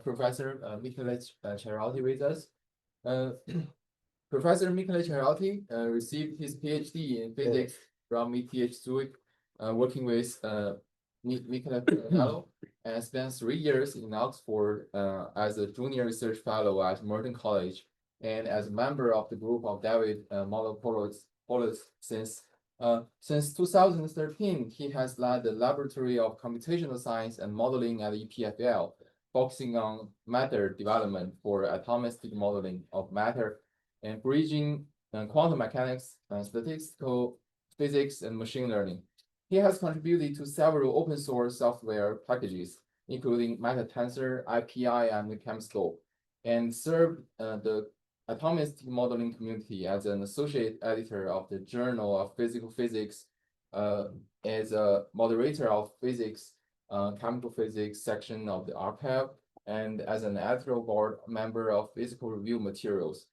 Professor Michele Ceriotti with us. Professor Michele Ceriotti received his PhD in physics from ETH Zurich, working with Michele Fellow, and spent 3 years in Oxford as a junior research fellow at Merton College, and as a member of the group of David Malopoulos since 2013. He has led the Laboratory of Computational Science and Modeling at EPFL, focusing on matter development for atomistic modeling of matter and bridging quantum mechanics, statistical physics, and machine learning. He has contributed to several open source software packages, including MetaTensor, IPI, and ChemScope, and served the atomistic modeling community as an associate editor of the Journal of Physical Physics, as a moderator of physics, chemical physics section of the archive, and as an editorial board member of Physical Review Materials.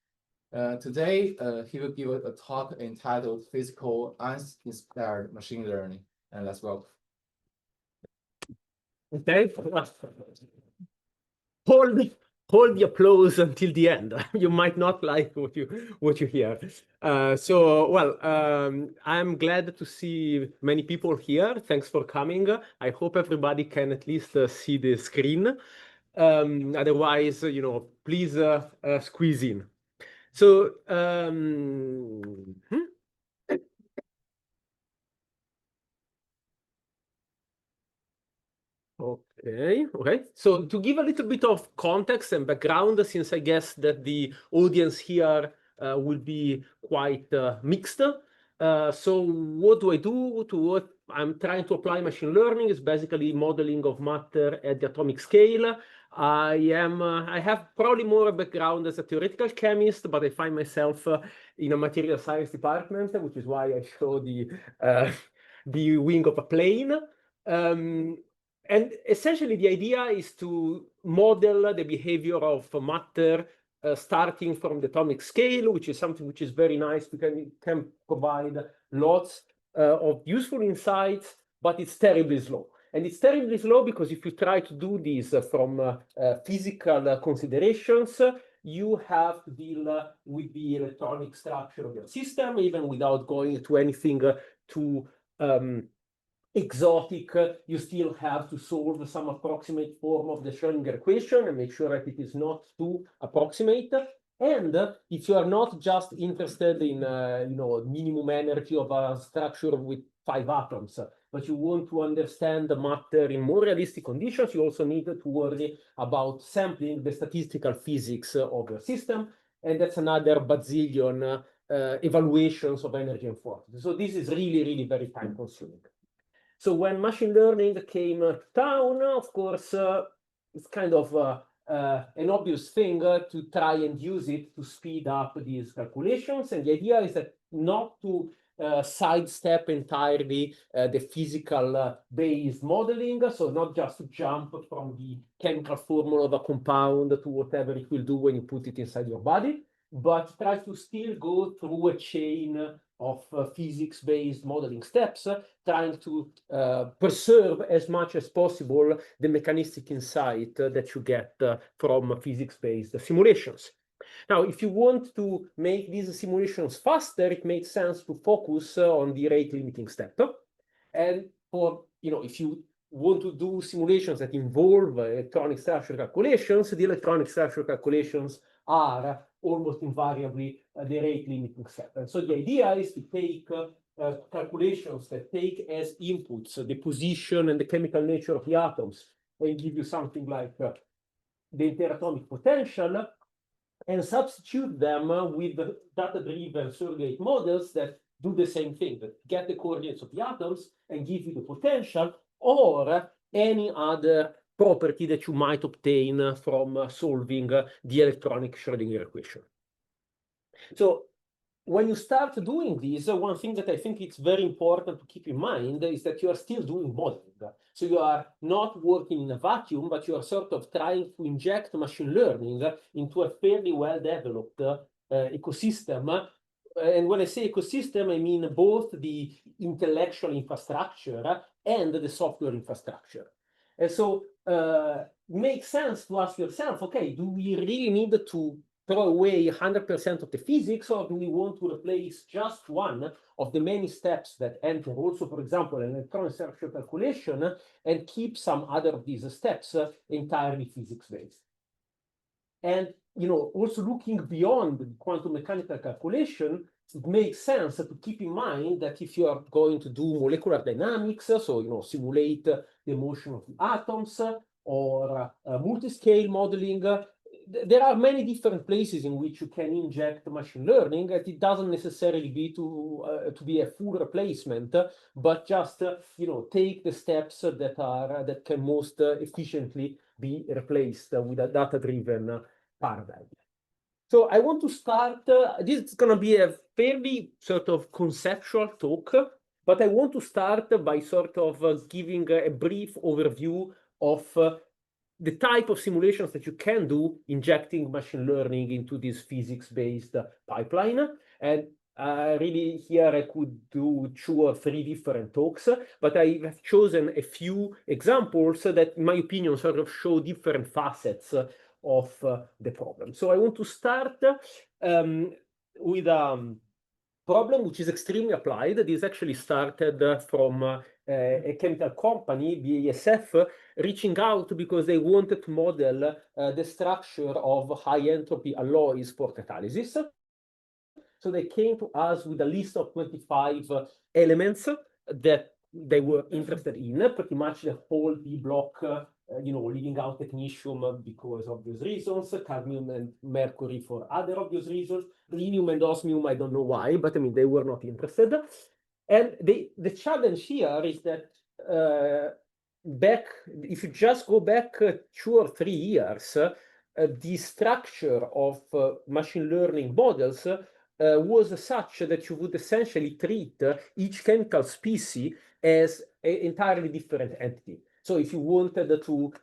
Today, he will give a talk entitled Physical Uninspired Machine Learning. And let's welcome. Okay. Hold the applause until the end. You might not like what you hear. I'm glad to see many people here. Thanks for coming. I hope everybody can at least see the screen. Otherwise, please squeeze in. So, Okay. So to give a little bit of context and background, since I guess that the audience here will be quite mixed. So what do I do? What I'm trying to apply machine learning is basically modeling of matter at the atomic scale. I have probably more background as a theoretical chemist, but I find myself in a material science department, which is why I show the wing of a plane. And essentially, the idea is to model the behavior of matter starting from the atomic scale, which is something which is very nice. We can provide lots of useful insights, but it's terribly slow. And it's terribly slow because if you try to do this from physical considerations, you have to deal with the electronic structure of your system, even without going to anything too exotic. You still have to solve some approximate form of the Schrödinger equation and make sure that it is not too approximate. And if you are not just interested in minimum energy of a structure with 5 atoms, but you want to understand the matter in more realistic conditions, you also need to worry about sampling the statistical physics of your system. And that's another bazillion evaluations of energy and force. So this is really, really very time consuming. So when machine learning came to town, of course, it's kind of an obvious thing to try and use it to speed up these calculations. And the idea is that not to sidestep entirely the physical based modeling. So not just to jump from the chemical formula of a compound to whatever it will do when you put it inside your body, but try to still go through a chain of physics-based modeling steps, trying to preserve as much as possible the mechanistic insight that you get from physics-based simulations. Now, if you want to make these simulations faster, it makes sense to focus on the rate limiting step. And for, if you want to do simulations that involve electronic structure calculations, the electronic structure calculations are almost invariably the rate limiting step. And so the idea is to take calculations that take as inputs the position and the chemical nature of the atoms and give you something like the interatomic potential, and substitute them with data-driven surrogate models that do the same thing, that get the coordinates of the atoms and give you the potential or any other property that you might obtain from solving the electronic Schrödinger equation. So when you start doing this, one thing that I think it's very important to keep in mind is that you are still doing modeling. So you are not working in a vacuum, but you are sort of trying to inject machine learning into a fairly well-developed ecosystem. And when I say ecosystem, I mean both the intellectual infrastructure and the software infrastructure. And so makes sense to ask yourself, okay, do we really need to throw away 100% of the physics, or do we want to replace just one of the many steps that enter also, for example, an electron structure calculation, and keep some other of these steps entirely physics-based? And also looking beyond quantum mechanical calculation, it makes sense to keep in mind that if you are going to do molecular dynamics, so simulate the motion of the atoms, or multi-scale modeling, there are many different places in which you can inject machine learning, and it doesn't necessarily be to be a full replacement, but just take the steps that can most efficiently be replaced with a data-driven paradigm. So I want to start, this is going to be a fairly sort of conceptual talk, but I want to start by sort of giving a brief overview of the type of simulations that you can do injecting machine learning into this physics-based pipeline. And really here I could do 2 or 3 different talks, but I have chosen a few examples that, in my opinion, sort of show different facets of the problem. So I want to start with a problem which is extremely applied. This actually started from a chemical company, BASF, reaching out because they wanted to model the structure of high entropy alloys for catalysis. So they came to us with a list of 25 elements that they were interested in, pretty much the whole D block, leaving out technetium because of obvious reasons, cadmium and mercury for other obvious reasons, rhenium and osmium, I don't know why, but I mean, they were not interested. And the challenge here is that if you just go back 2 or 3 years, the structure of machine learning models was such that you would essentially treat each chemical species as an entirely different entity. So if you wanted to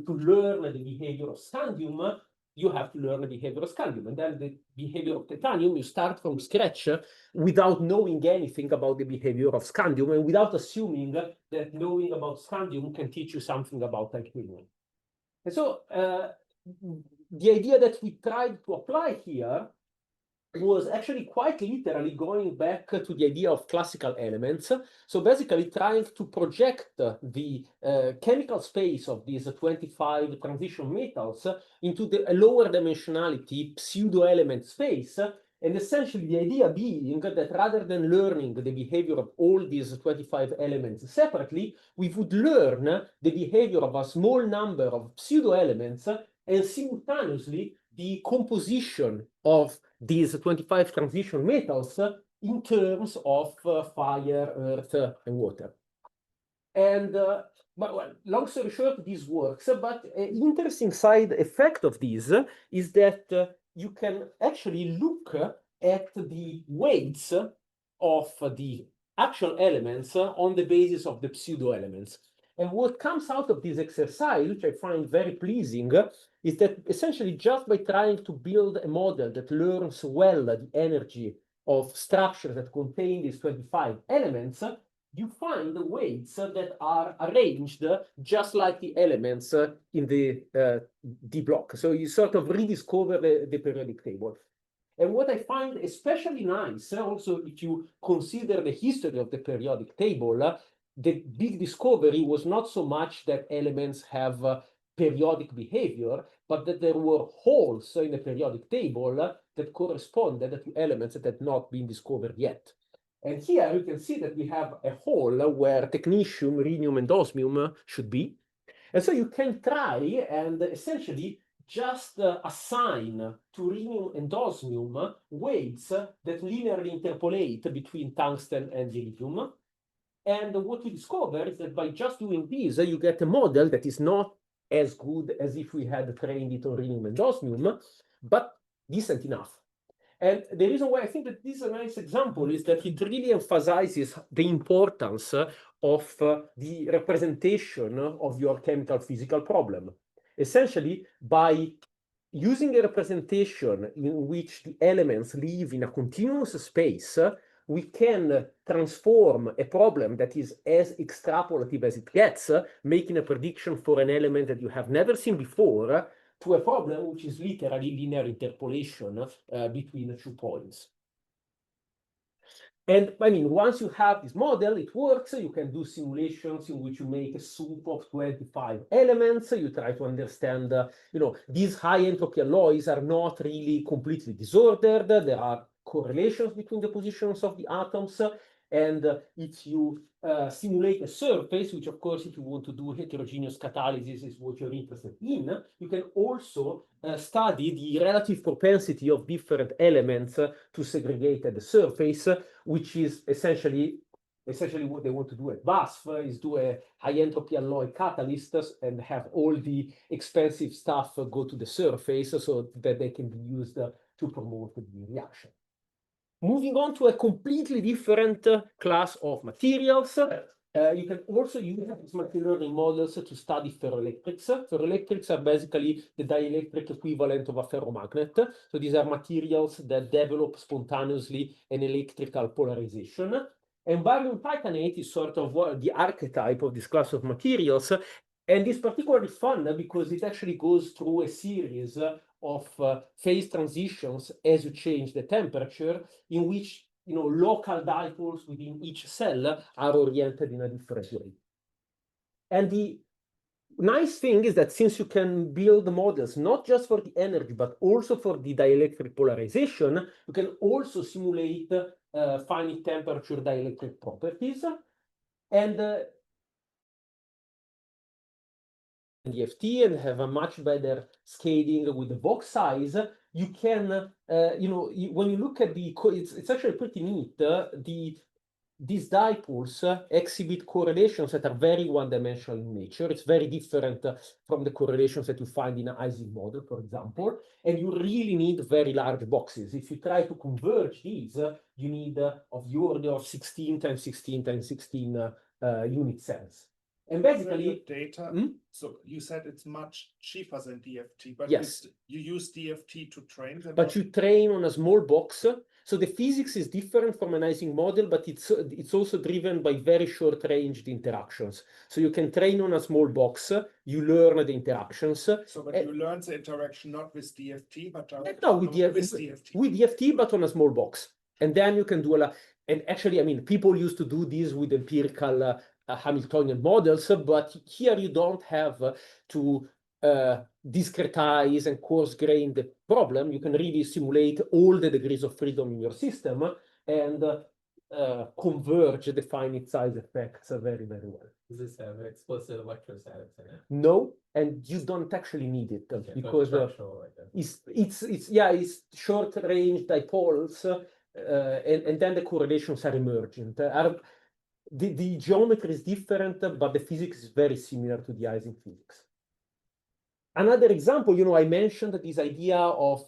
learn the behavior of scandium, you have to learn the behavior of scandium. And then the behavior of titanium, you start from scratch without knowing anything about the behavior of scandium, and without assuming that knowing about scandium can teach you something about titanium. And so the idea that we tried to apply here was actually quite literally going back to the idea of classical elements. So basically trying to project the chemical space of these 25 transition metals into the lower dimensionality pseudo-element space. And essentially the idea being that rather than learning the behavior of all these 25 elements separately, we would learn the behavior of a small number of pseudo-elements and simultaneously the composition of these 25 transition metals in terms of fire, earth, and water. And well, long story short, this works, but an interesting side effect of this is that you can actually look at the weights of the actual elements on the basis of the pseudo elements. And what comes out of this exercise, which I find very pleasing, is that essentially just by trying to build a model that learns well the energy of structures that contain these 25 elements, you find the weights that are arranged just like the elements in the D block. So you sort of rediscover the periodic table. And what I find especially nice, also if you consider the history of the periodic table, the big discovery was not so much that elements have periodic behavior, but that there were holes in the periodic table that corresponded to elements that had not been discovered yet. And here you can see that we have a hole where technetium, rhenium, and osmium should be. And so you can try and essentially just assign to rhenium and osmium weights that linearly interpolate between tungsten and iridium. And what we discover is that by just doing this, you get a model that is not as good as if we had trained it on rhenium and osmium, but decent enough. And the reason why I think that this is a nice example is that it really emphasizes the importance of the representation of your chemical physical problem. Essentially, by using a representation in which the elements live in a continuous space, we can transform a problem that is as extrapolative as it gets, making a prediction for an element that you have never seen before, to a problem which is literally linear interpolation between 2 points. And I mean, once you have this model, it works. You can do simulations in which you make a soup of 25 elements. You try to understand, these high entropy alloys are not really completely disordered. There are correlations between the positions of the atoms. And if you simulate a surface, which of course, if you want to do heterogeneous catalysis is what you're interested in, you can also study the relative propensity of different elements to segregate at the surface, which is essentially what they want to do at BASF is do a high entropy alloy catalyst and have all the expensive stuff go to the surface so that they can be used to promote the reaction. Moving on to a completely different class of materials, you can also use these machine learning models to study ferroelectrics. Ferroelectrics are basically the dielectric equivalent of a ferromagnet. So these are materials that develop spontaneously an electrical polarization. And barium titanate is sort of the archetype of this class of materials. And it's particularly fun because it actually goes through a series of phase transitions as you change the temperature, in which local dipoles within each cell are oriented in a different way. And the nice thing is that since you can build models not just for the energy, but also for the dielectric polarization, you can also simulate finite temperature dielectric properties. And DFT and have a much better scaling with the box size. You can, when you look at it's actually pretty neat. These dipoles exhibit correlations that are very one-dimensional in nature. It's very different from the correlations that you find in an Ising model, for example. And you really need very large boxes. If you try to converge these, you need of the order of 16 times 16 times 16 unit cells. And basically, data. So you said it's much cheaper than DFT, but yes, you use DFT to train them. But you train on a small box. So the physics is different from an Ising model, but it's also driven by very short-ranged interactions. So you can train on a small box. You learn the interactions. So, but you learn the interaction not with DFT, but with DFT. With DFT, but on a small box. And then you can do a lot. And actually, I mean, people used to do this with empirical Hamiltonian models, but here you don't have to discretize and coarse-grain the problem. You can really simulate all the degrees of freedom in your system and converge the finite size effects very, very well. Does this have explicit electrostatics in it? No, and you don't actually need it because it's short-range dipoles, and then the correlations are emergent. The geometry is different, but the physics is very similar to the Ising physics. Another example, I mentioned this idea of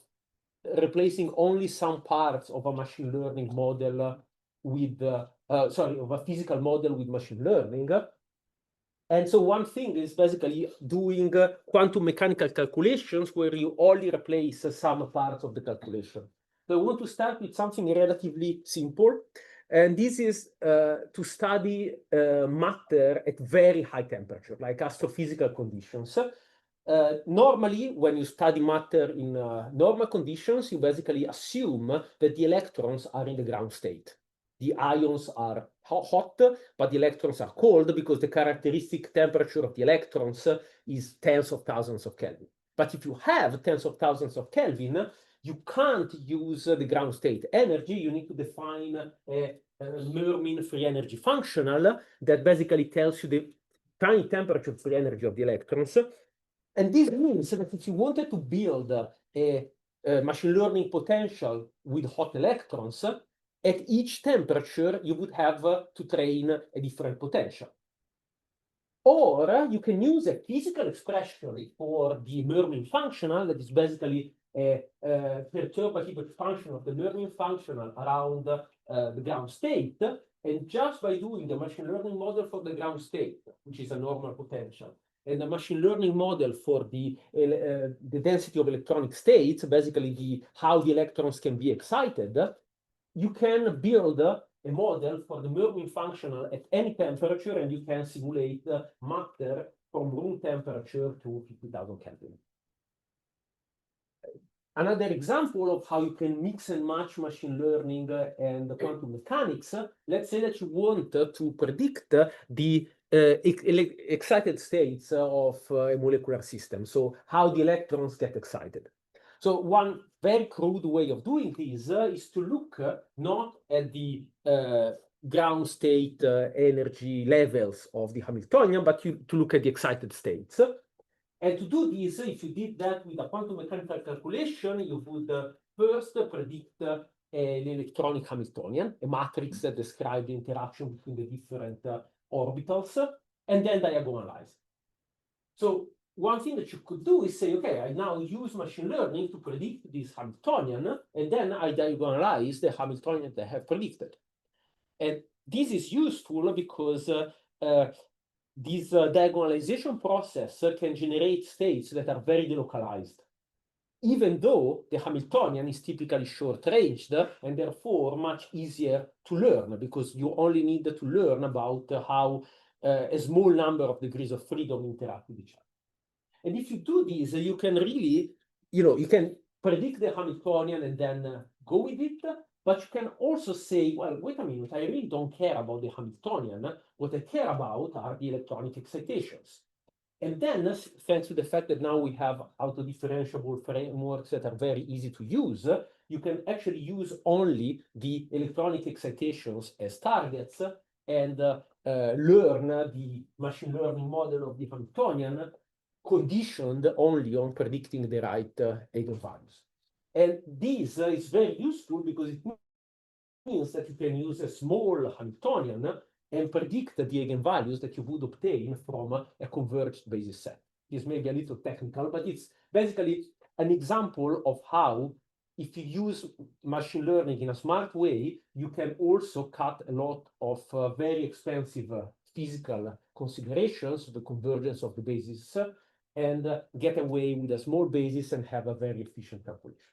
replacing only some parts of a machine learning model with, of a physical model with machine learning. And so one thing is basically doing quantum mechanical calculations where you only replace some parts of the calculation. So I want to start with something relatively simple. And this is to study matter at very high temperature, like astrophysical conditions. Normally, when you study matter in normal conditions, you basically assume that the electrons are in the ground state. The ions are hot, but the electrons are cold because the characteristic temperature of the electrons is tens of thousands of Kelvin. But if you have tens of thousands of Kelvin, you can't use the ground state energy. You need to define a Mermin free energy functional that basically tells you the tiny temperature free energy of the electrons. And this means that if you wanted to build a machine learning potential with hot electrons, at each temperature, you would have to train a different potential. Or you can use a physical expression for the Mermin functional that is basically a perturbative function of the Mermin functional around the ground state. And just by doing the machine learning model for the ground state, which is a normal potential, and the machine learning model for the density of electronic states, basically how the electrons can be excited, you can build a model for the Mermin functional at any temperature, and you can simulate matter from room temperature to 50,000 Kelvin. Another example of how you can mix and match machine learning and quantum mechanics, let's say that you want to predict the excited states of a molecular system, so how the electrons get excited. So one very crude way of doing this is to look not at the ground state energy levels of the Hamiltonian, but to look at the excited states. And to do this, if you did that with a quantum mechanical calculation, you would first predict an electronic Hamiltonian, a matrix that describes the interaction between the different orbitals, and then diagonalize. So one thing that you could do is say, okay, I now use machine learning to predict this Hamiltonian, and then I diagonalize the Hamiltonian that I have predicted. And this is useful because this diagonalization process can generate states that are very delocalized, even though the Hamiltonian is typically short-ranged and therefore much easier to learn, because you only need to learn about how a small number of degrees of freedom interact with each other. And if you do this, you can really, you can predict the Hamiltonian and then go with it. But you can also say, well, wait a minute, I really don't care about the Hamiltonian. What I care about are the electronic excitations. And then, thanks to the fact that now we have auto-differentiable frameworks that are very easy to use, you can actually use only the electronic excitations as targets and learn the machine learning model of the Hamiltonian conditioned only on predicting the right eigenvalues. And this is very useful because it means that you can use a small Hamiltonian and predict the eigenvalues that you would obtain from a converged basis set. This may be a little technical, but it's basically an example of how, if you use machine learning in a smart way, you can also cut a lot of very expensive physical considerations, the convergence of the basis, and get away with a small basis and have a very efficient calculation.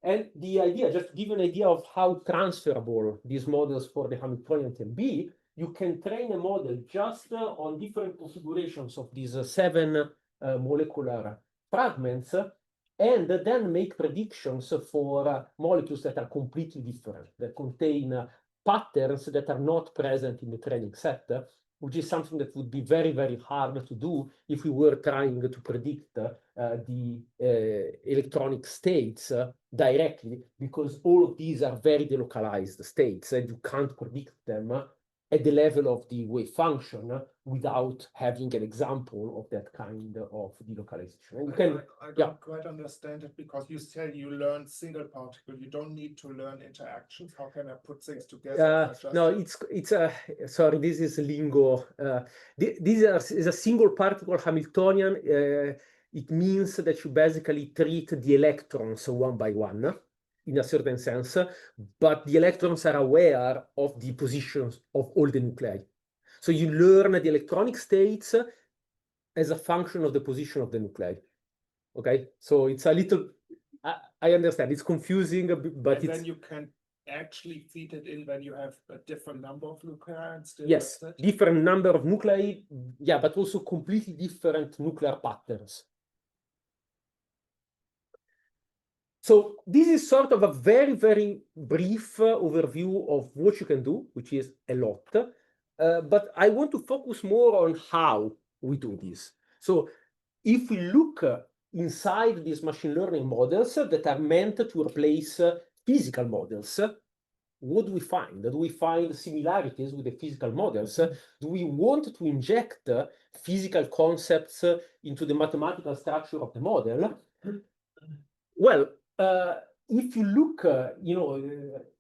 And the idea, just to give you an idea of how transferable these models for the Hamiltonian can be, you can train a model just on different configurations of these 7 molecular fragments, and then make predictions for molecules that are completely different, that contain patterns that are not present in the training set, which is something that would be very, very hard to do if we were trying to predict the electronic states directly, because all of these are very delocalized states, and you can't predict them at the level of the wave function without having an example of that kind of delocalization. And you can, I don't quite understand it, because you said you learn single particle. You don't need to learn interactions. How can I put things together? No, it's sorry, this is lingo. This is a single particle Hamiltonian. It means that you basically treat the electrons one by one, in a certain sense, but the electrons are aware of the positions of all the nuclei. So you learn the electronic states as a function of the position of the nuclei. Okay, so it's a little, I understand, it's confusing, but then you can actually feed it in when you have a different number of nuclei and still. Yes, different number of nuclei, yeah, but also completely different nuclear patterns. So this is sort of a very, very brief overview of what you can do, which is a lot. But I want to focus more on how we do this. So if we look inside these machine learning models that are meant to replace physical models, what do we find? Do we find similarities with the physical models? Do we want to inject physical concepts into the mathematical structure of the model? Well, if you look,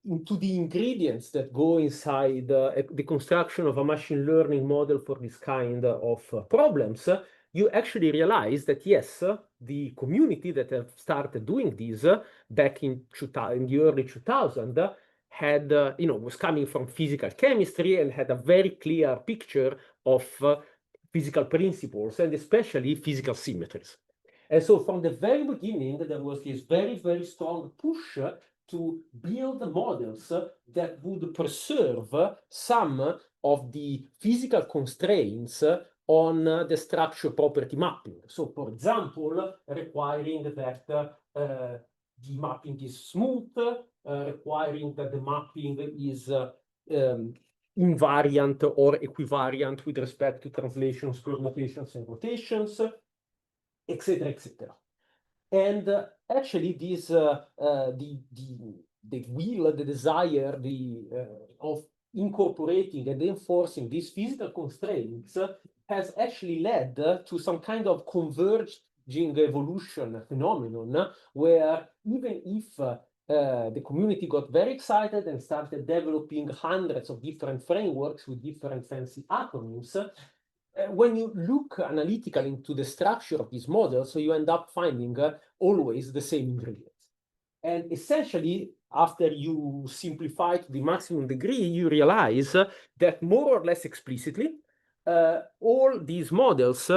into the ingredients that go inside the construction of a machine learning model for this kind of problems, you actually realize that yes, the community that have started doing this back in the early 2000s had, was coming from physical chemistry and had a very clear picture of physical principles and especially physical symmetries. And so from the very beginning, there was this very, very strong push to build models that would preserve some of the physical constraints on the structure property mapping. So, for example, requiring that the mapping is smooth, requiring that the mapping is invariant or equivariant with respect to translations, permutations, and rotations, etc., etc. And actually, this the will, the desire, of incorporating and enforcing these physical constraints has actually led to some kind of converging evolution phenomenon, where even if the community got very excited and started developing hundreds of different frameworks with different fancy acronyms, when you look analytically into the structure of these models, so you end up finding always the same ingredients. And essentially, after you simplify to the maximum degree, you realize that more or less explicitly, all these models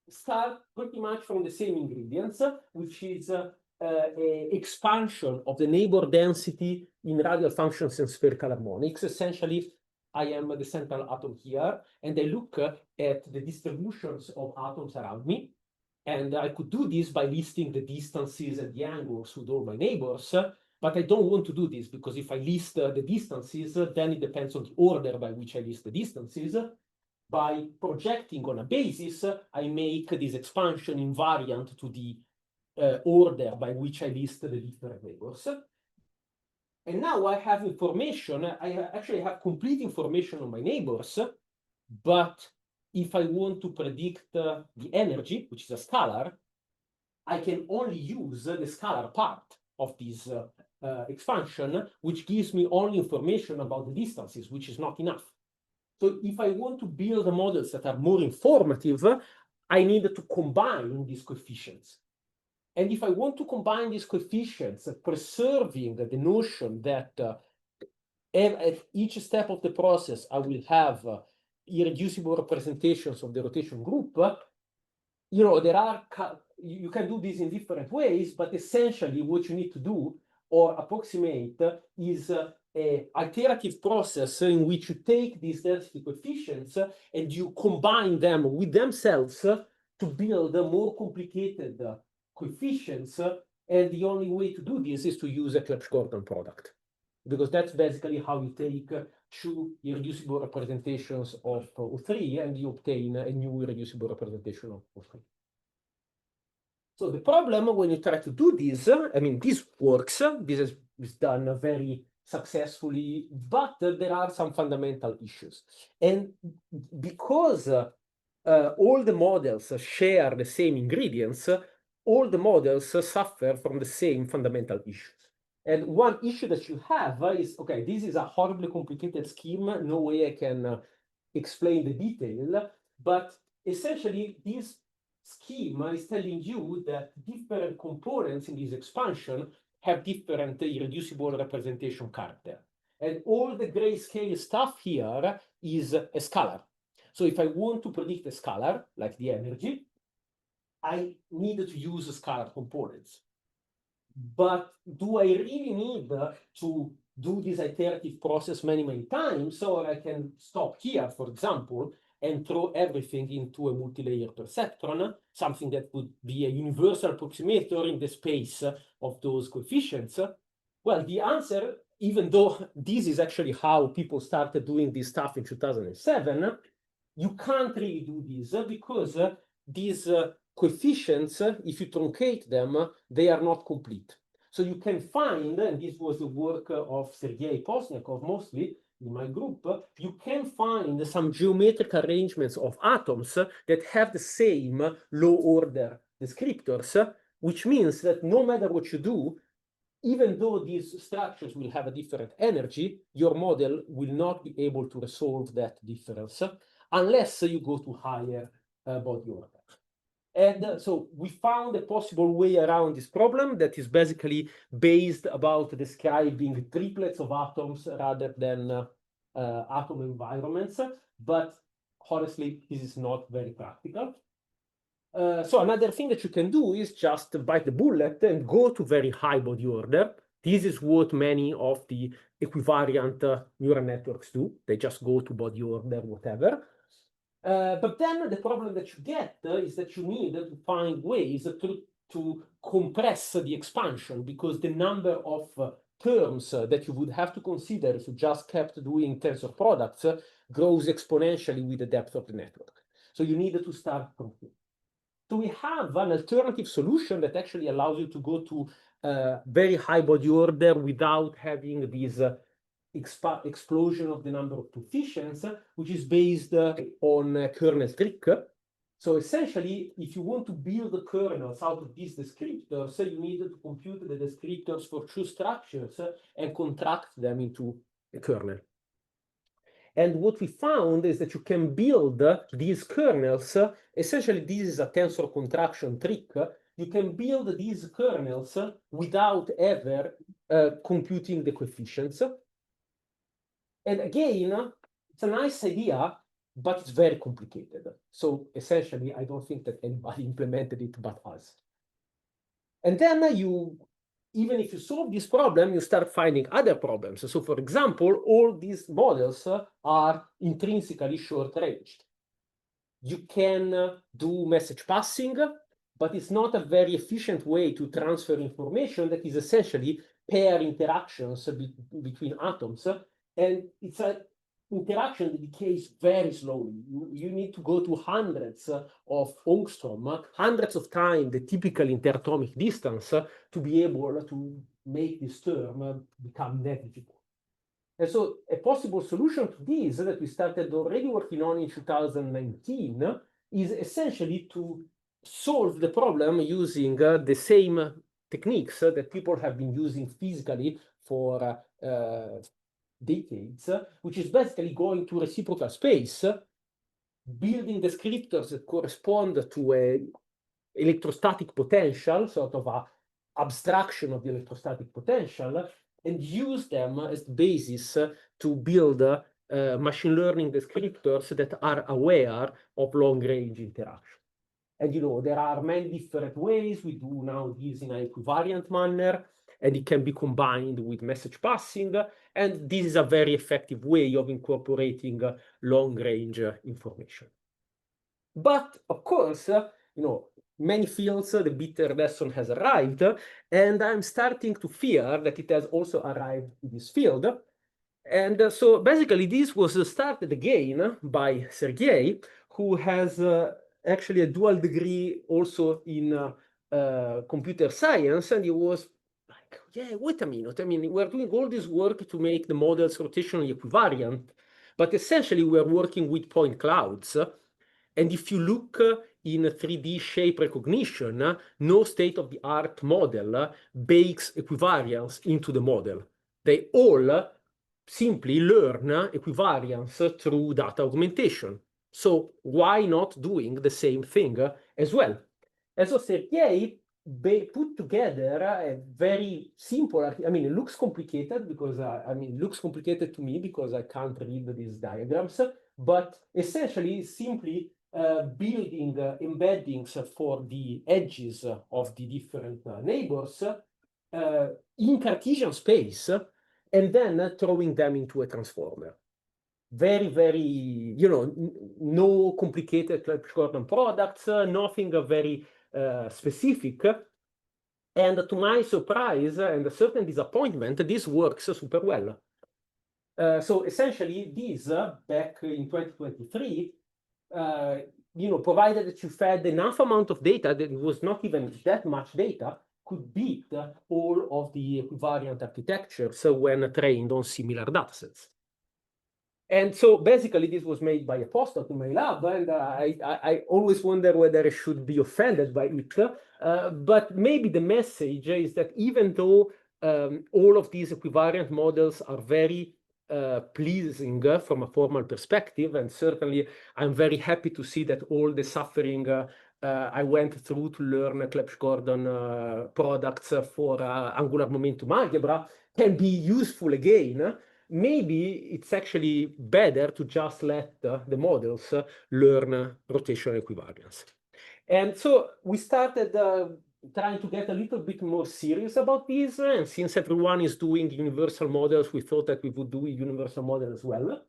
start pretty much from the same ingredients, which is an expansion of the neighbor density in radial functions and spherical harmonics. Essentially, I am the central atom here, and I look at the distributions of atoms around me. And I could do this by listing the distances and the angles with all my neighbors, but I don't want to do this, because if I list the distances, then it depends on the order by which I list the distances. By projecting on a basis, I make this expansion invariant to the order by which I list the different neighbors. And now I have information, I actually have complete information on my neighbors, but if I want to predict the energy, which is a scalar, I can only use the scalar part of this expansion, which gives me only information about the distances, which is not enough. So if I want to build models that are more informative, I need to combine these coefficients. And if I want to combine these coefficients, preserving the notion that at each step of the process, I will have irreducible representations of the rotation group, you can do this in different ways, but essentially what you need to do or approximate is an iterative process in which you take these density coefficients and you combine them with themselves to build more complicated coefficients. And the only way to do this is to use a Clebsch-Gordon product, because that's basically how you take two irreducible representations of O3 and you obtain a new irreducible representation of O3. So the problem when you try to do this, I mean, this works, this is done very successfully, but there are some fundamental issues. And because all the models share the same ingredients, all the models suffer from the same fundamental issues. And one issue that you have is, okay, this is a horribly complicated scheme. No way I can explain the detail, but essentially this scheme is telling you that different components in this expansion have different irreducible representation character. And all the grayscale stuff here is a scalar. So if I want to predict a scalar, like the energy, I need to use scalar components. But do I really need to do this iterative process many, many times? Or I can stop here, for example, and throw everything into a multi-layer perceptron, something that would be a universal approximator in the space of those coefficients. Well, the answer, even though this is actually how people started doing this stuff in 2007, you can't really do this because these coefficients, if you truncate them, they are not complete. So you can find, and this was the work of Sergei Posniakov mostly in my group, you can find some geometric arrangements of atoms that have the same low order descriptors, which means that no matter what you do, even though these structures will have a different energy, your model will not be able to resolve that difference unless you go to higher body order. And so we found a possible way around this problem that is basically based about describing triplets of atoms rather than atom environments. But honestly, this is not very practical. So another thing that you can do is just bite the bullet and go to very high body order. This is what many of the equivariant neural networks do. They just go to body order, whatever. But then the problem that you get is that you need to find ways to compress the expansion, because the number of terms that you would have to consider if you just kept doing tensor products grows exponentially with the depth of the network. So you need to start from here. So we have an alternative solution that actually allows you to go to very high body order without having this explosion of the number of coefficients, which is based on kernel trick. So essentially, if you want to build the kernels out of these descriptors, you need to compute the descriptors for two structures and contract them into a kernel. And what we found is that you can build these kernels. Essentially, this is a tensor contraction trick. You can build these kernels without ever computing the coefficients. And again, it's a nice idea, but it's very complicated. So essentially, I don't think that anybody implemented it but us. And then even if you solve this problem, you start finding other problems. So for example, all these models are intrinsically short-ranged. You can do message passing, but it's not a very efficient way to transfer information that is essentially pair interactions between atoms. And it's an interaction that decays very slowly. You need to go to hundreds of angstrom, hundreds of times the typical interatomic distance to be able to make this term become negligible. And so a possible solution to this that we started already working on in 2019 is essentially to solve the problem using the same techniques that people have been using physically for decades, which is basically going to reciprocal space, building descriptors that correspond to an electrostatic potential, sort of an abstraction of the electrostatic potential, and use them as the basis to build machine learning descriptors that are aware of long-range interaction. And there are many different ways. We do now this in an equivariant manner, and it can be combined with message passing. And this is a very effective way of incorporating long-range information. But of course, many fields, the bitter lesson has arrived, and I'm starting to fear that it has also arrived in this field. And so basically, this was started again by Sergey, who has actually a dual degree also in computer science, and he was like, yeah, wait a minute. I mean, we're doing all this work to make the models rotationally equivariant, but essentially we're working with point clouds. And if you look in 3D shape recognition, no state-of-the-art model bakes equivariance into the model. They all simply learn equivariance through data augmentation. So why not doing the same thing as well? And so Sergey put together a very simple, I mean, it looks complicated because, it looks complicated to me because I can't read these diagrams, but essentially simply building embeddings for the edges of the different neighbors in Cartesian space, and then throwing them into a transformer. Very, very, no complicated Clebsch-Gordon products, nothing very specific. And to my surprise and a certain disappointment, this works super well. So essentially, this back in 2023, provided that you fed enough amount of data that it was not even that much data, could beat all of the equivariant architectures when trained on similar datasets. And so basically this was made by a postdoc in my lab, and I always wonder whether I should be offended by it. But maybe the message is that even though all of these equivariant models are very pleasing from a formal perspective, and certainly I'm very happy to see that all the suffering I went through to learn Clebsch-Gordon products for angular momentum algebra can be useful again. Maybe it's actually better to just let the models learn rotational equivariance. And so we started trying to get a little bit more serious about this. And since everyone is doing universal models, we thought that we would do a universal model as well.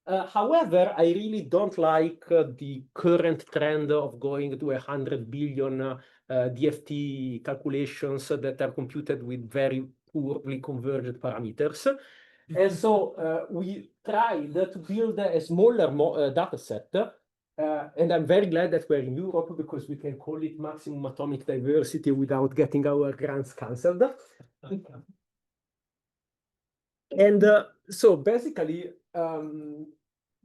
However, I really don't like the current trend of going to 100 billion DFT calculations that are computed with very poorly converged parameters. And so we tried to build a smaller data set. And I'm very glad that we're in Europe because we can call it maximum atomic diversity without getting our grants cancelled. And so basically,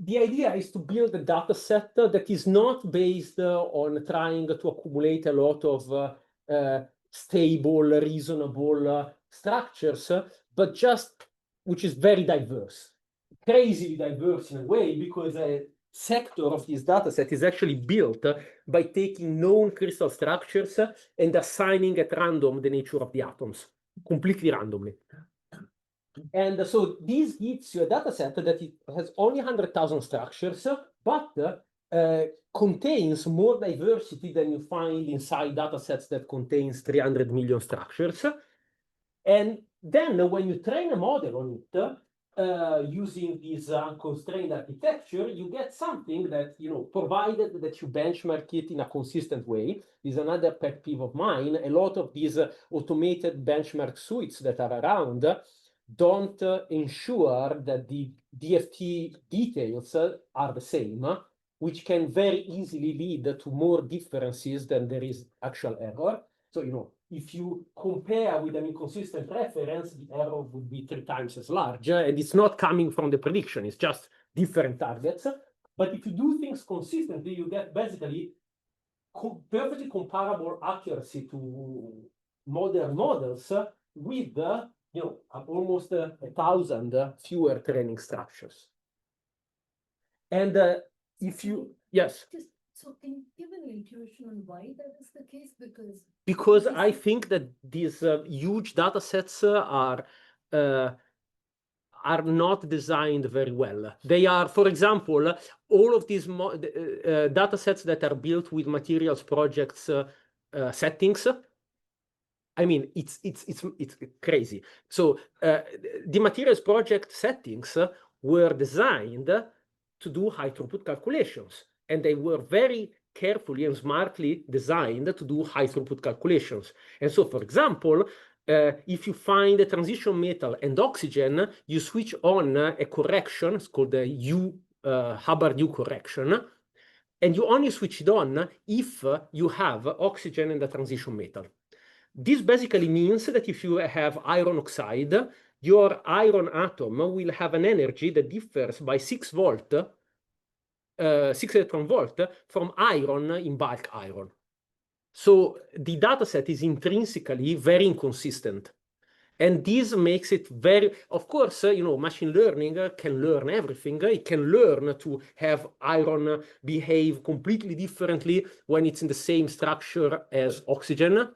the idea is to build a data set that is not based on trying to accumulate a lot of stable, reasonable structures, but just which is very diverse, crazily diverse in a way, because a sector of this data set is actually built by taking known crystal structures and assigning at random the nature of the atoms, completely randomly. And so this gives you a data set that it has only 100,000 structures, but contains more diversity than you find inside data sets that contains 300 million structures. And then when you train a model on it, using this unconstrained architecture, you get something that, provided that you benchmark it in a consistent way, is another pet peeve of mine. A lot of these automated benchmark suites that are around don't ensure that the DFT details are the same, which can very easily lead to more differences than there is actual error. So, if you compare with an inconsistent reference, the error would be 3 times as large, and it's not coming from the prediction, it's just different targets. But if you do things consistently, you get basically perfectly comparable accuracy to modern models with almost 1,000 fewer training structures. And if you, yes. So can you give an intuition on why that is the case? Because I think that these huge data sets are not designed very well. They are, for example, all of these data sets that are built with materials projects settings. I mean, it's crazy. So the materials project settings were designed to do high throughput calculations, and they were very carefully and smartly designed to do high throughput calculations. And so, for example, if you find a transition metal and oxygen, you switch on a correction. It's called the Hubbard U correction. And you only switch it on if you have oxygen and a transition metal. This basically means that if you have iron oxide, your iron atom will have an energy that differs by 6 electron volt from iron in bulk iron. So the data set is intrinsically very inconsistent. And this makes it very, of course, machine learning can learn everything. It can learn to have iron behave completely differently when it's in the same structure as oxygen.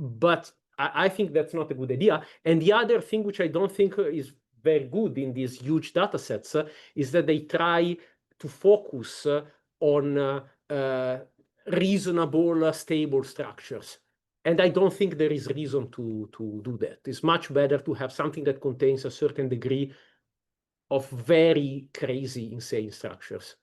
But I think that's not a good idea. And the other thing which I don't think is very good in these huge data sets is that they try to focus on reasonable, stable structures. And I don't think there is reason to do that. It's much better to have something that contains a certain degree of very crazy, insane structures.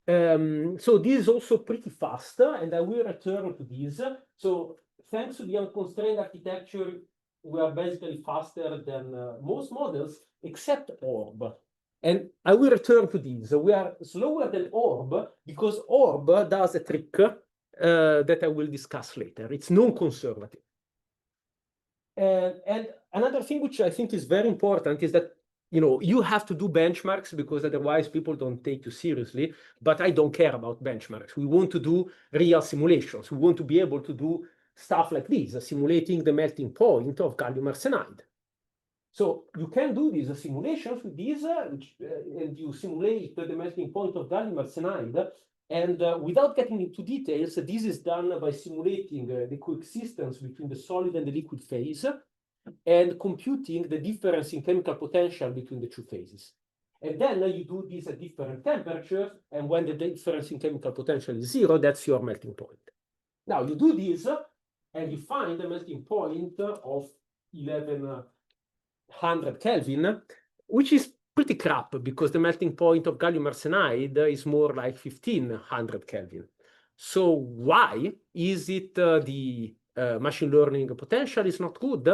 So this is also pretty fast, and I will return to this. So thanks to the unconstrained architecture, we are basically faster than most models, except ORB. And I will return to this. We are slower than ORB because ORB does a trick that I will discuss later. It's non-conservative. And another thing which I think is very important is that you have to do benchmarks because otherwise people don't take you seriously. But I don't care about benchmarks. We want to do real simulations. We want to be able to do stuff like this, simulating the melting point of gallium arsenide. So you can do these simulations with these, and you simulate the melting point of gallium arsenide. And without getting into details, this is done by simulating the coexistence between the solid and the liquid phase and computing the difference in chemical potential between the 2 phases. And then you do this at different temperatures, and when the difference in chemical potential is 0, that's your melting point. Now you do this, and you find a melting point of 1100 Kelvin, which is pretty crap because the melting point of gallium arsenide is more like 1500 Kelvin. So why is it the machine learning potential is not good?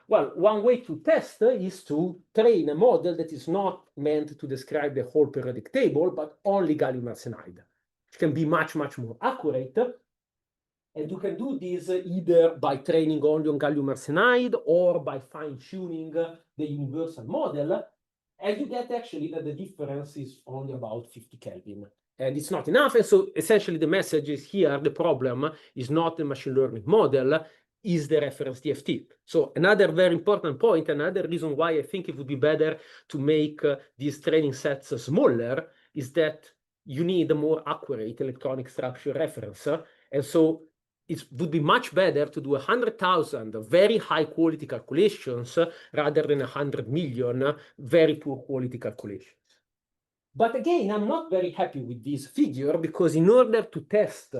Well, one way to test is to train a model that is not meant to describe the whole periodic table, but only gallium arsenide. It can be much, much more accurate. And you can do this either by training only on gallium arsenide or by fine-tuning the universal model. And you get actually that the difference is only about 50 Kelvin. And it's not enough. And so essentially the message is here, the problem is not the machine learning model, is the reference DFT. So another very important point, another reason why I think it would be better to make these training sets smaller is that you need a more accurate electronic structure reference. And so it would be much better to do 100,000 very high quality calculations rather than 100 million very poor quality calculations. But again, I'm not very happy with this figure because in order to test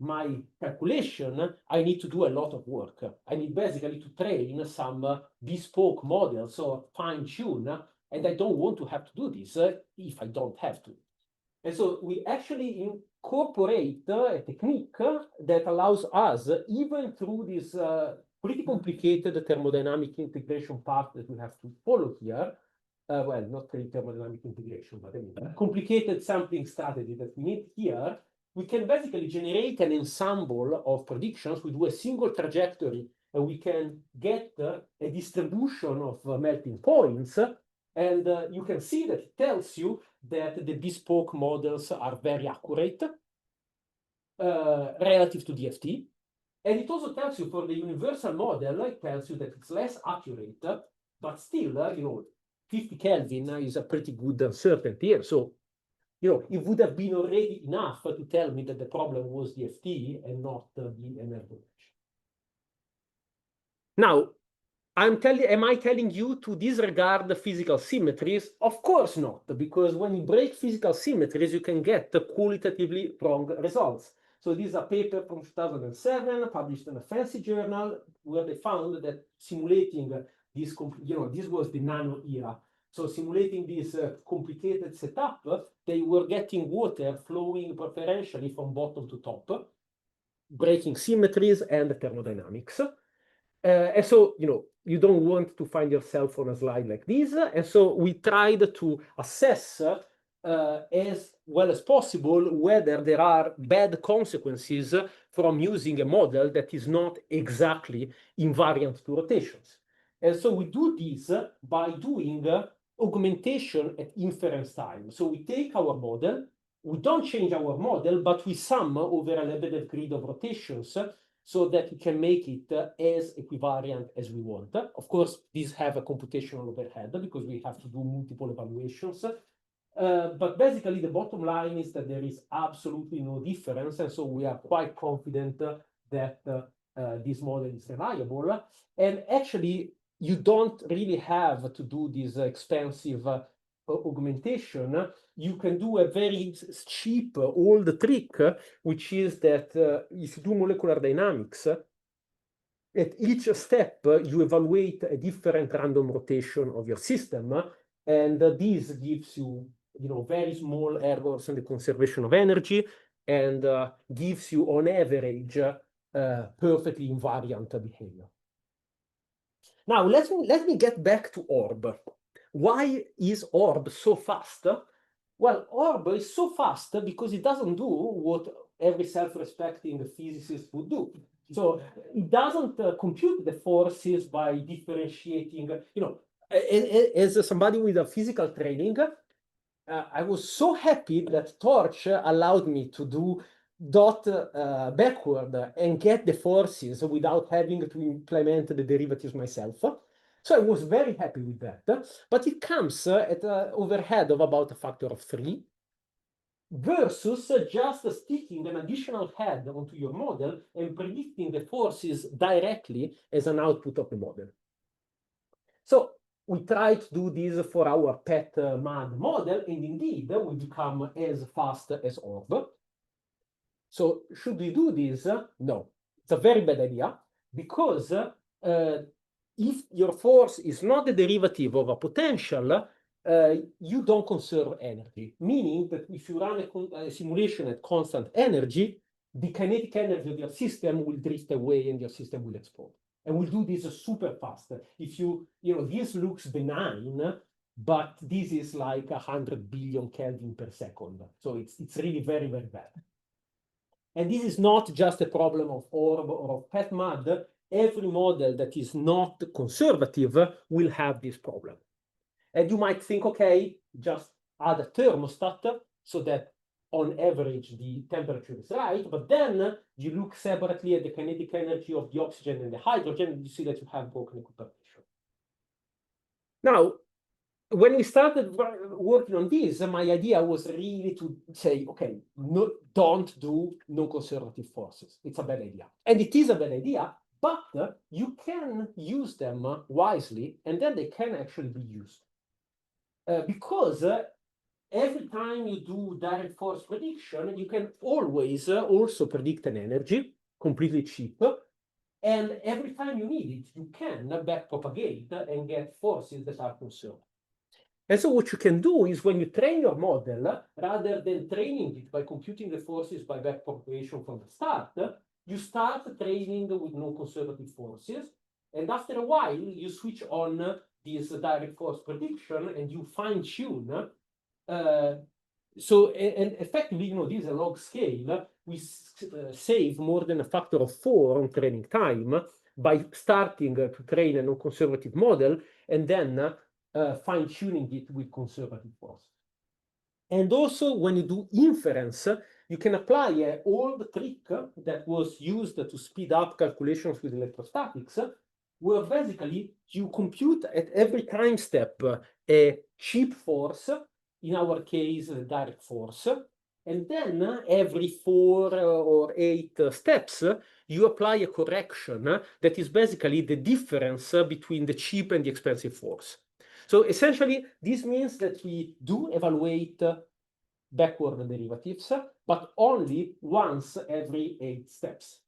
my calculation, I need to do a lot of work. I need basically to train some bespoke models or fine tune, and I don't want to have to do this if I don't have to. And so we actually incorporate a technique that allows us, even through this pretty complicated thermodynamic integration part that we have to follow here, well, not really thermodynamic integration, but I mean, complicated sampling strategy that we need here, we can basically generate an ensemble of predictions. We do a single trajectory, and we can get a distribution of melting points. And you can see that it tells you that the bespoke models are very accurate relative to DFT. And it also tells you for the universal model, it tells you that it's less accurate, but still, 50 Kelvin is a pretty good uncertainty here. So, it would have been already enough to tell me that the problem was DFT and not the ML potential. Now, am I telling you to disregard the physical symmetries? Of course not, because when you break physical symmetries, you can get qualitatively wrong results. So this is a paper from 2007, published in a fancy journal, where they found that simulating this, this was the nano era. So simulating this complicated setup, they were getting water flowing preferentially from bottom to top, breaking symmetries and thermodynamics. And so, you don't want to find yourself on a slide like this. And so we tried to assess as well as possible whether there are bad consequences from using a model that is not exactly invariant to rotations. And so we do this by doing augmentation at inference time. So we take our model, we don't change our model, but we sum over a Lebedev grid of rotations so that we can make it as equivariant as we want. Of course, these have a computational overhead because we have to do multiple evaluations. But basically, the bottom line is that there is absolutely no difference. And so we are quite confident that this model is reliable. And actually, you don't really have to do this expensive augmentation. You can do a very cheap old trick, which is that if you do molecular dynamics, at each step, you evaluate a different random rotation of your system. And this gives you, very small errors in the conservation of energy and gives you, on average, perfectly invariant behavior. Now, let me get back to Orb. Why is Orb so fast? Well, Orb is so fast because it doesn't do what every self-respecting physicist would do. So it doesn't compute the forces by differentiating, as somebody with a physical training, I was so happy that Torch allowed me to do dot backward and get the forces without having to implement the derivatives myself. So I was very happy with that. But it comes at an overhead of about a factor of 3 versus just sticking an additional head onto your model and predicting the forces directly as an output of the model. So we try to do this for our PET MAD model, and indeed we become as fast as orb. So should we do this? No, it's a very bad idea, because if your force is not the derivative of a potential, you don't conserve energy, meaning that if you run a simulation at constant energy, the kinetic energy of your system will drift away and your system will explode. And we'll do this super fast. If this looks benign, but this is like 100 billion Kelvin per second. So it's really very, very bad. And this is not just a problem of orb or of PET MAD. Every model that is not conservative will have this problem. And you might think, okay, just add a thermostat so that on average the temperature is right, but then you look separately at the kinetic energy of the oxygen and the hydrogen, and you see that you have broken equipation. Now, when we started working on this, my idea was really to say, okay, no, don't do non-conservative forces. It's a bad idea. And it is a bad idea, but you can use them wisely, and then they can actually be used. Because every time you do direct force prediction, you can always also predict an energy, completely cheap. And every time you need it, you can backpropagate and get forces that are conserved. And so what you can do is when you train your model, rather than training it by computing the forces by backpropagation from the start, you start training with non-conservative forces. And after a while, you switch on this direct force prediction and you fine-tune. So effectively, this is a log scale. We save more than a factor of 4 on training time by starting to train a non-conservative model and then fine-tuning it with conservative force. And also, when you do inference, you can apply an old trick that was used to speed up calculations with electrostatics, where basically you compute at every time step a cheap force, in our case, the direct force, and then every 4 or 8 steps, you apply a correction that is basically the difference between the cheap and the expensive force. So essentially, this means that we do evaluate backward derivatives, but only once every 8 steps.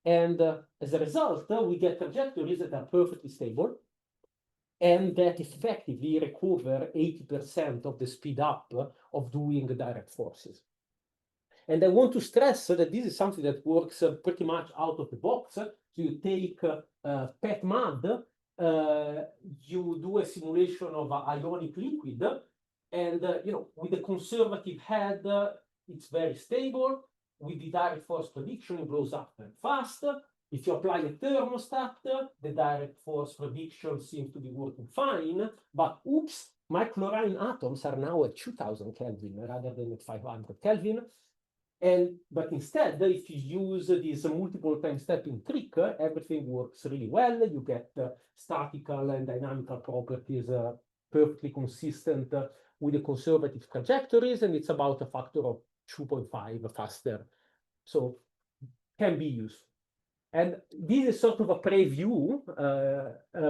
And as a result, we get trajectories that are perfectly stable and that effectively recover 80% of the speed up of doing direct forces. And I want to stress that this is something that works pretty much out of the box. So you take PET MAD, you do a simulation of an ionic liquid, and with the conservative head, it's very stable. With the direct force prediction, it blows up very fast. If you apply a thermostat, the direct force prediction seems to be working fine, but oops, my chlorine atoms are now at 2000 Kelvin rather than at 500 Kelvin. But instead, if you use this multiple time stepping trick, everything works really well. You get statical and dynamical properties perfectly consistent with the conservative trajectories, and it's about a factor of 2.5 faster. So can be used. And this is sort of a preview,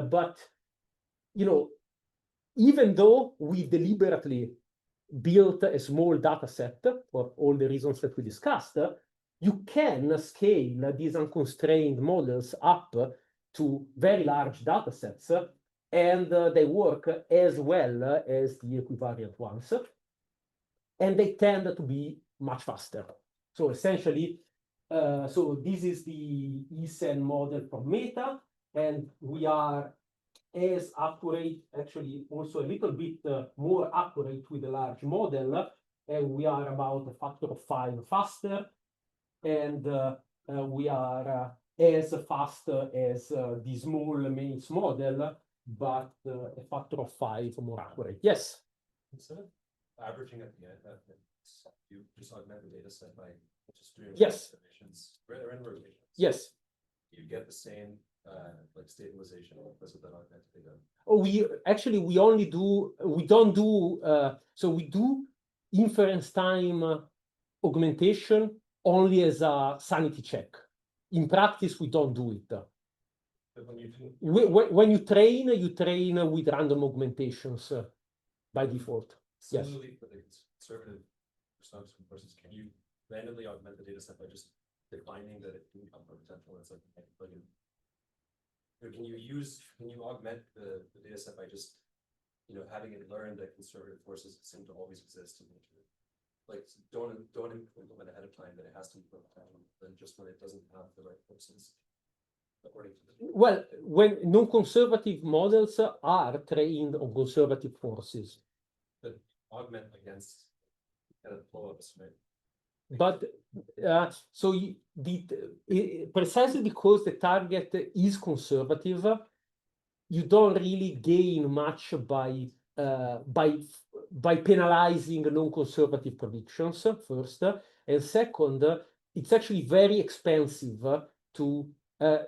but even though we deliberately built a small data set for all the reasons that we discussed, you can scale these unconstrained models up to very large data sets, and they work as well as the equivariant ones, and they tend to be much faster. So essentially, so this is the ESEN model from Meta, and we are as accurate, actually also a little bit more accurate with a large model, and we are about a factor of 5 faster, and we are as fast as the small mains model, but a factor of 5 more accurate. Yes? Instead of averaging at the end, you just augment the data set by just doing estimations, rotations. Yes. You get the same like stabilization because of that augmented data. Oh, we only do, we don't do, so we do inference time augmentation only as a sanity check. In practice, we don't do it. But when you do, When you train with random augmentations by default. Yes. similarly for the conservative response courses, can you randomly augment the data set by just defining that it can come from potential? It's like plugin. Or can you augment the data set by just, having it learn that conservative forces seem to always exist in nature? Like, don't implement ahead of time that it has to be from potential, then just when it doesn't have the right forces. According to the Well, when non-conservative models are trained on conservative forces, augment against kind of blow-ups, right? but precisely because the target is conservative, you don't really gain much by penalizing non-conservative predictions first, and second, it's actually very expensive to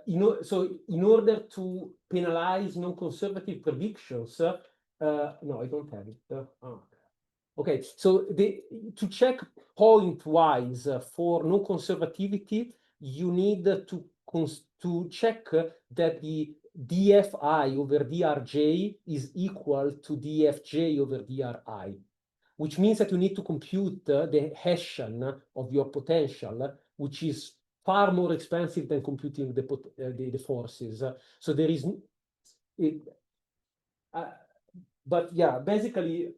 in order to penalize non-conservative predictions. No, I don't have it. Okay, so to check point-wise for non-conservativity, you need to check that the dfi over drj is equal to dfj over dri, which means that you need to compute the Hessian of your potential, which is far more expensive than computing the forces. So there is, but yeah, basically,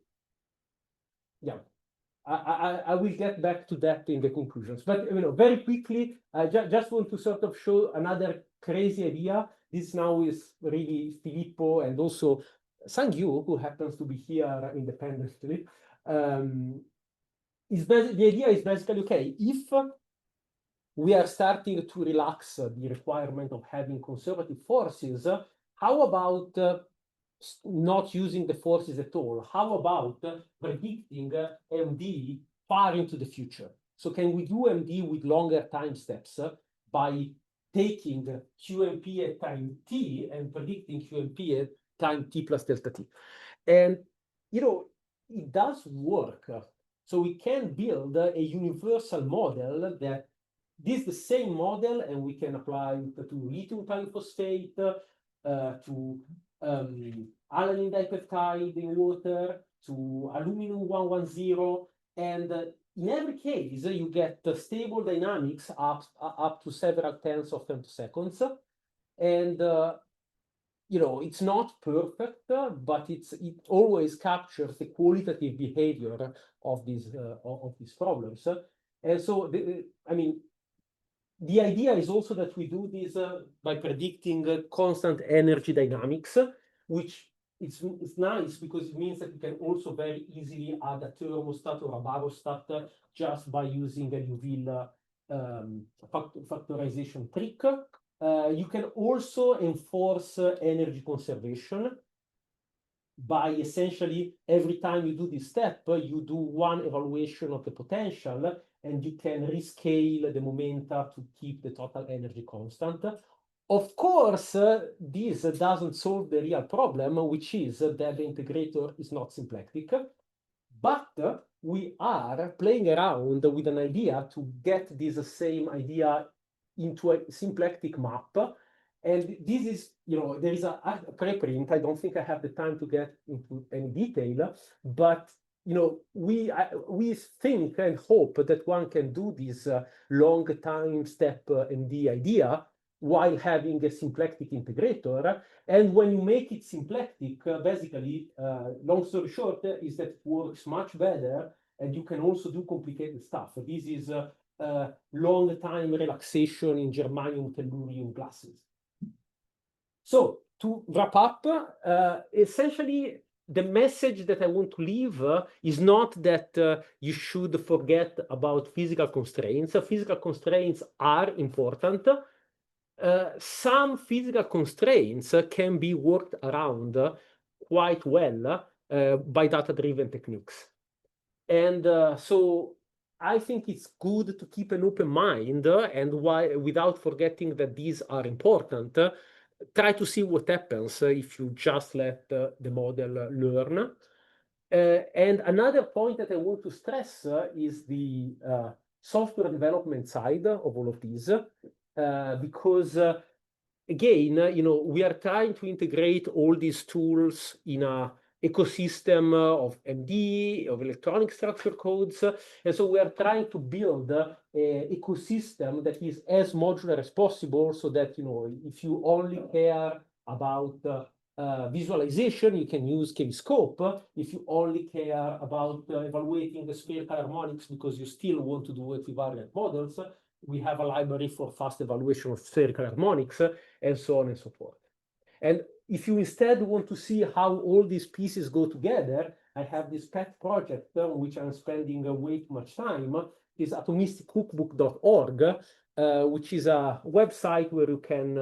yeah. I will get back to that in the conclusions, but very quickly, I just want to sort of show another crazy idea. This now is really Filippo and also Sangyu, who happens to be here independently. The idea is basically, okay, if we are starting to relax the requirement of having conservative forces, how about not using the forces at all? How about predicting MD far into the future? So can we do MD with longer time steps by taking QMP at time t and predicting QMP at time t plus delta t? And, it does work. So we can build a universal model that this is the same model, and we can apply it to lithium phosphate, to alanine dipeptide in water, to aluminum 110, and in every case you get stable dynamics up to several tenths of femtoseconds, and it's not perfect, but it always captures the qualitative behavior of these problems, and so the idea is also that we do this by predicting constant energy dynamics, which is nice because it means that you can also very easily add a thermostat or a barostat just by using a Liouville factorization trick. You can also enforce energy conservation by essentially every time you do this step, you do one evaluation of the potential, and you can rescale the momenta to keep the total energy constant. Of course, this doesn't solve the real problem, which is that the integrator is not symplectic, but we are playing around with an idea to get this same idea into a symplectic map. And this is, there is a preprint. I don't think I have the time to get into any detail, but we think and hope that one can do this long time step MD idea while having a symplectic integrator. And when you make it symplectic, basically, long story short, is that it works much better, and you can also do complicated stuff. This is long time relaxation in germanium tellurium classes. So to wrap up, essentially, the message that I want to leave is not that you should forget about physical constraints. Physical constraints are important. Some physical constraints can be worked around quite well by data-driven techniques. And so I think it's good to keep an open mind, and without forgetting that these are important, try to see what happens if you just let the model learn. And another point that I want to stress is the software development side of all of these, because again, we are trying to integrate all these tools in a ecosystem of MD, of electronic structure codes. And so we are trying to build an ecosystem that is as modular as possible so that, if you only care about visualization, you can use Kscope. If you only care about evaluating the spherical harmonics because you still want to do equivariant models, we have a library for fast evaluation of spherical harmonics, and so on and so forth. And if you instead want to see how all these pieces go together, I have this pet project on which I'm spending way too much time, is atomisticcookbook.org, which is a website where you can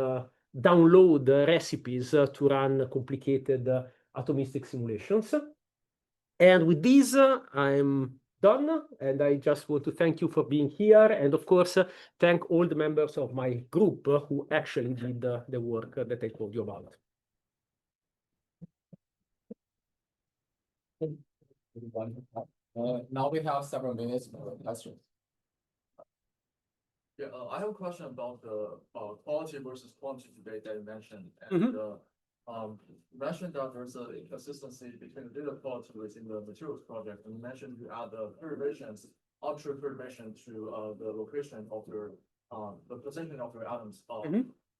download recipes to run complicated atomistic simulations. And with this, I'm done, and I just want to thank you for being here, and of course, thank all the members of my group who actually did the work that I told you about. Now we have several minutes for questions. Yeah, I have a question about the quality versus quantity debate that you mentioned. And you mentioned that there's an inconsistency between the data quality within the materials project. And you mentioned you add the perturbations, ultra perturbation to the location of your the position of your atoms.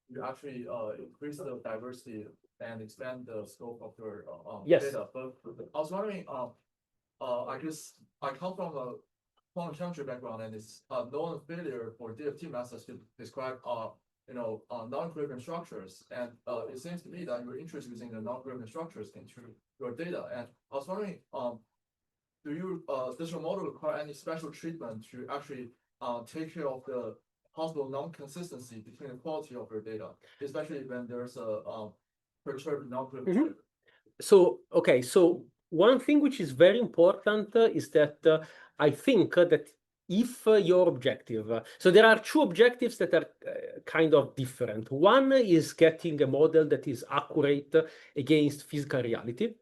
You actually increase the diversity and expand the scope of your data. But I was wondering, I guess I come from a quantum chemistry background, and it's a known failure for DFT methods to describe non-equilibrium structures. And it seems to me that you're interested using the non-equilibrium structures into your data. And I was wondering, does your model require any special treatment to actually take care of the possible non-consistency between the quality of your data, especially when there's a perturbed non-equilibrium? So one thing which is very important is that I think that if your objective, so there are two objectives that are kind of different. One is getting a model that is accurate against physical reality.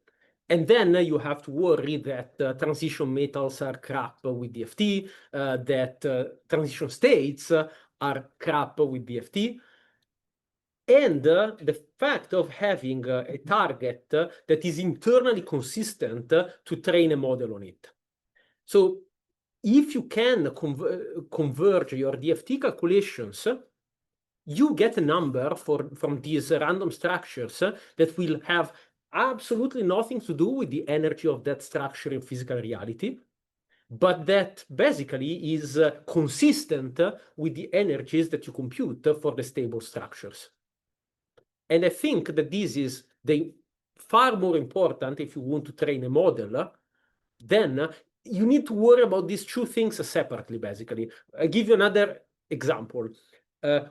And then you have to worry that transition metals are crap with DFT, that transition states are crap with DFT. And the fact of having a target that is internally consistent to train a model on it. So if you can converge your DFT calculations, you get a number from these random structures that will have absolutely nothing to do with the energy of that structure in physical reality, but that basically is consistent with the energies that you compute for the stable structures. And I think that this is far more important if you want to train a model. Then you need to worry about these two things separately, basically. I'll give you another example.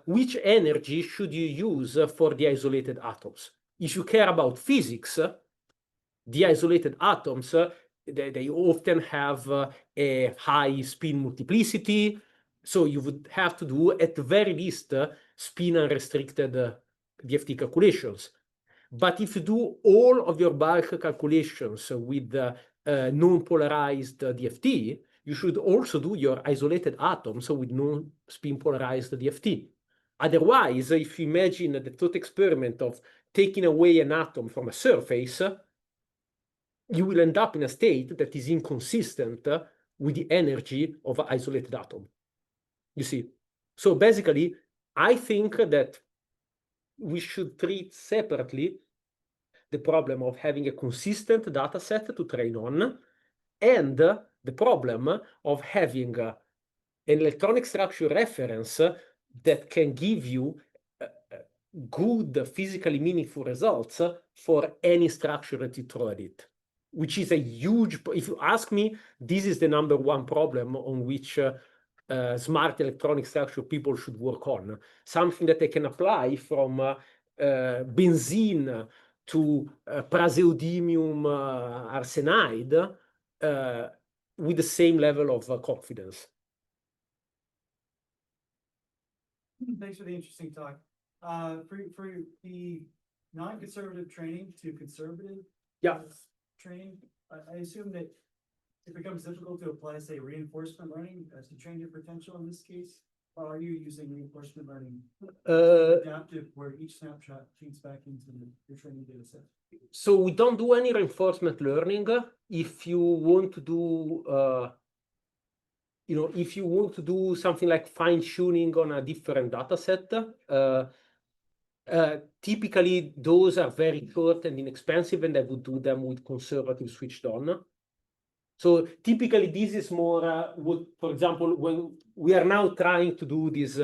Which energy should you use for the isolated atoms? If you care about physics, the isolated atoms, they often have a high spin multiplicity. So you would have to do, at the very least, spin unrestricted DFT calculations. But if you do all of your bulk calculations with non-polarized DFT, you should also do your isolated atoms with non-spin polarized DFT. Otherwise, if you imagine the thought experiment of taking away an atom from a surface, you will end up in a state that is inconsistent with the energy of an isolated atom. You see? So basically, I think that we should treat separately the problem of having a consistent data set to train on, and the problem of having an electronic structure reference that can give you good physically meaningful results for any structure that you throw at it, which is a huge, if you ask me, this is the #1 problem on which smart electronic structure people should work on. Something that they can apply from benzene to praseodymium arsenide with the same level of confidence. Thanks for the interesting talk. For the non-conservative training to conservative training, I assume that it becomes difficult to apply, say, reinforcement learning to train your potential in this case. Are you using reinforcement learning Uh, adaptive where each snapshot feeds back into your training data set? so we don't do any reinforcement learning. If you want to do, if you want to do something like fine tuning on a different data set, typically those are very short and inexpensive, and I would do them with conservative switched on. So typically this is more what, for example, when we are now trying to do this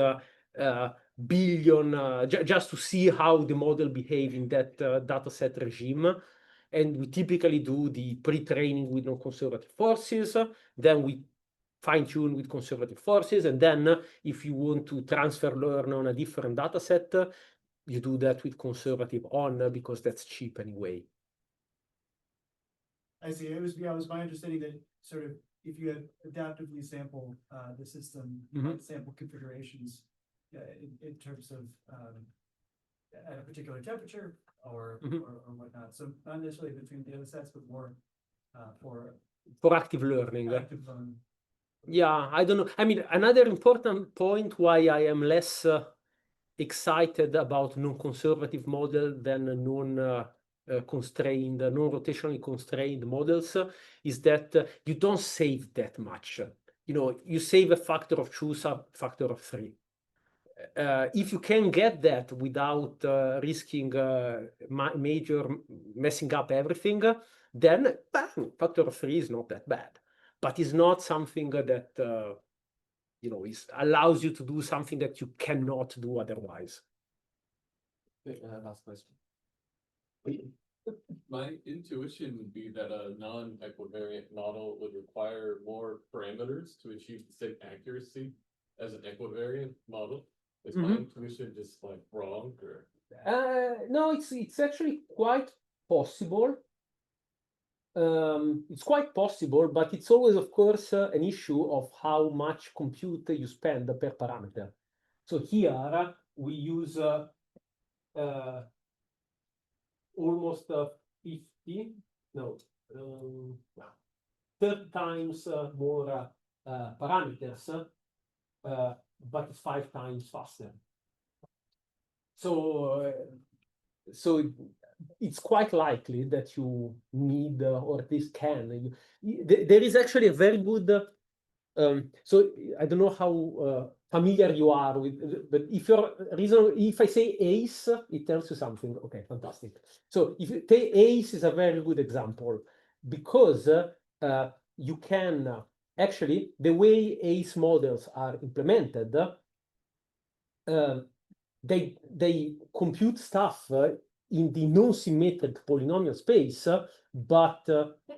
billion, just to see how the model behave in that data set regime. And we typically do the pre-training with non-conservative forces, then we fine-tune with conservative forces, and then if you want to transfer learn on a different data set, you do that with conservative on, because that's cheap anyway. I see. It was my understanding that sort of if you had adaptively sample the system, sample configurations in terms of at a particular temperature or whatnot. So not necessarily between data sets, but more for active learning. active learning. Yeah, I don't know. I mean, another important point why I am less excited about non-conservative model than non-constrained, non-rotationally constrained models is that you don't save that much. You save a factor of 2, factor of 3. If you can get that without risking major messing up everything, then bang, factor of 3 is not that bad. But it's not something that allows you to do something that you cannot do otherwise. Last question. My intuition would be that a non-equivariant model would require more parameters to achieve the same accuracy as an equivariant model. Is my intuition just like wrong, or? No, it's actually quite possible. It's quite possible, but it's always, of course, an issue of how much compute you spend per parameter. So here we use almost 50, no, 30 times more parameters, but it's 5 times faster. So it's quite likely that you need, or at least can. There is actually a very good. So I don't know how familiar you are with, but if I say ACE, it tells you something. Okay, fantastic. So if you take ACE is a very good example, because you can actually, the way ACE models are implemented, they compute stuff in the non-symmetric polynomial space, but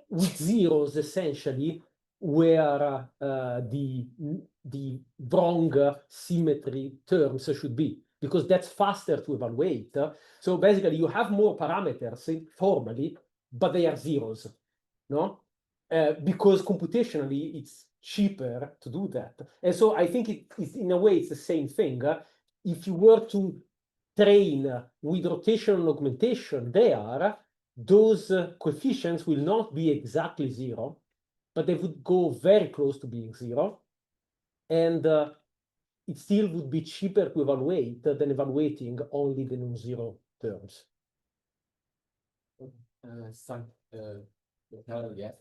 with zeros essentially, where the wrong symmetry terms should be, because that's faster to evaluate. So basically, you have more parameters formally, but they are zeros, no? Because computationally, it's cheaper to do that. And so I think it's in a way, it's the same thing. If you were to train with rotational augmentation there, those coefficients will not be exactly 0, but they would go very close to being 0. And it still would be cheaper to evaluate than evaluating only the non-zero terms. Yes.